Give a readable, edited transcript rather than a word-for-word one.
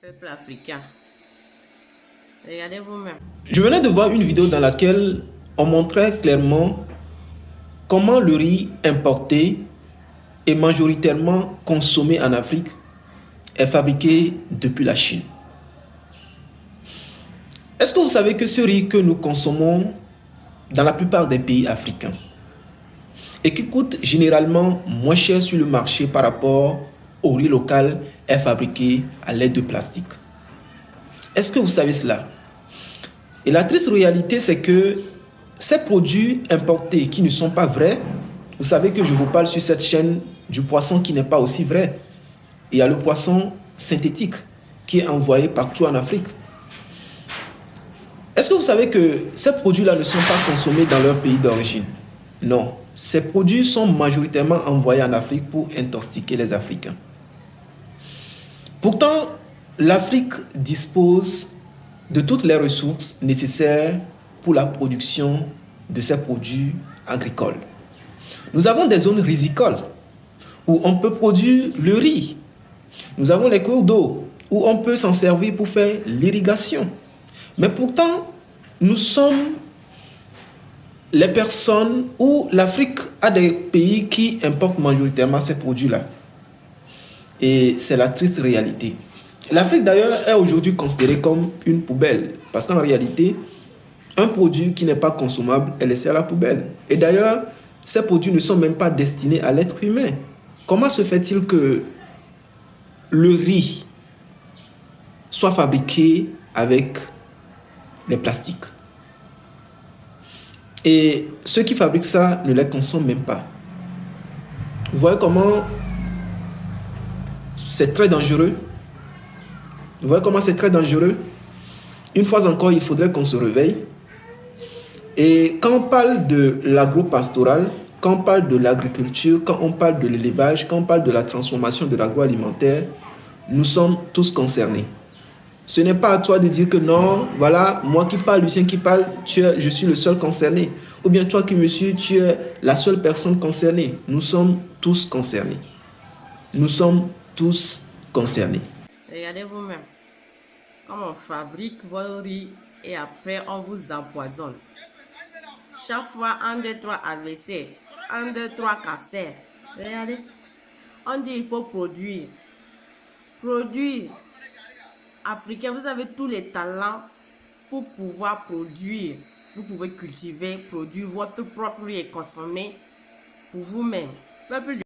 Peuple africain, regardez vous-même. Je venais de voir une vidéo dans laquelle on montrait clairement comment le riz importé et majoritairement consommé en Afrique est fabriqué depuis la Chine. Est-ce que vous savez que ce riz que nous consommons dans la plupart des pays africains et qui coûte généralement moins cher sur le marché par rapport au riz local est fabriqué à l'aide de plastique? Est-ce que vous savez cela? Et la triste réalité, c'est que ces produits importés qui ne sont pas vrais, vous savez que je vous parle sur cette chaîne du poisson qui n'est pas aussi vrai. Il y a le poisson synthétique qui est envoyé partout en Afrique. Est-ce que vous savez que ces produits-là ne sont pas consommés dans leur pays d'origine? Non. Ces produits sont majoritairement envoyés en Afrique pour intoxiquer les Africains. Pourtant, l'Afrique dispose de toutes les ressources nécessaires pour la production de ces produits agricoles. Nous avons des zones rizicoles où on peut produire le riz. Nous avons les cours d'eau où on peut s'en servir pour faire l'irrigation. Mais pourtant, nous sommes les personnes où l'Afrique a des pays qui importent majoritairement ces produits-là. Et c'est la triste réalité. L'Afrique d'ailleurs est aujourd'hui considérée comme une poubelle. Parce qu'en réalité, un produit qui n'est pas consommable est laissé à la poubelle. Et d'ailleurs, ces produits ne sont même pas destinés à l'être humain. Comment se fait-il que le riz soit fabriqué avec les plastiques? Et ceux qui fabriquent ça ne les consomment même pas. Vous voyez comment c'est très dangereux? Vous voyez comment c'est très dangereux? Une fois encore, il faudrait qu'on se réveille. Et quand on parle de l'agro-pastoral, quand on parle de l'agriculture, quand on parle de l'élevage, quand on parle de la transformation de l'agroalimentaire, nous sommes tous concernés. Ce n'est pas à toi de dire que non, voilà, moi qui parle, Lucien qui parle, je suis le seul concerné. Ou bien toi qui me suis, tu es la seule personne concernée. Nous sommes tous concernés. Nous sommes tous concernés. Regardez vous-même. Comme on fabrique vos riz et après on vous empoisonne. Chaque fois, 1, 2, 3 AVC, 1, 2, 3 cancer. Regardez. On dit il faut produire. Produire. Africain, vous avez tous les talents pour pouvoir produire. Vous pouvez cultiver, produire votre propre riz et consommer pour vous-même. Peuple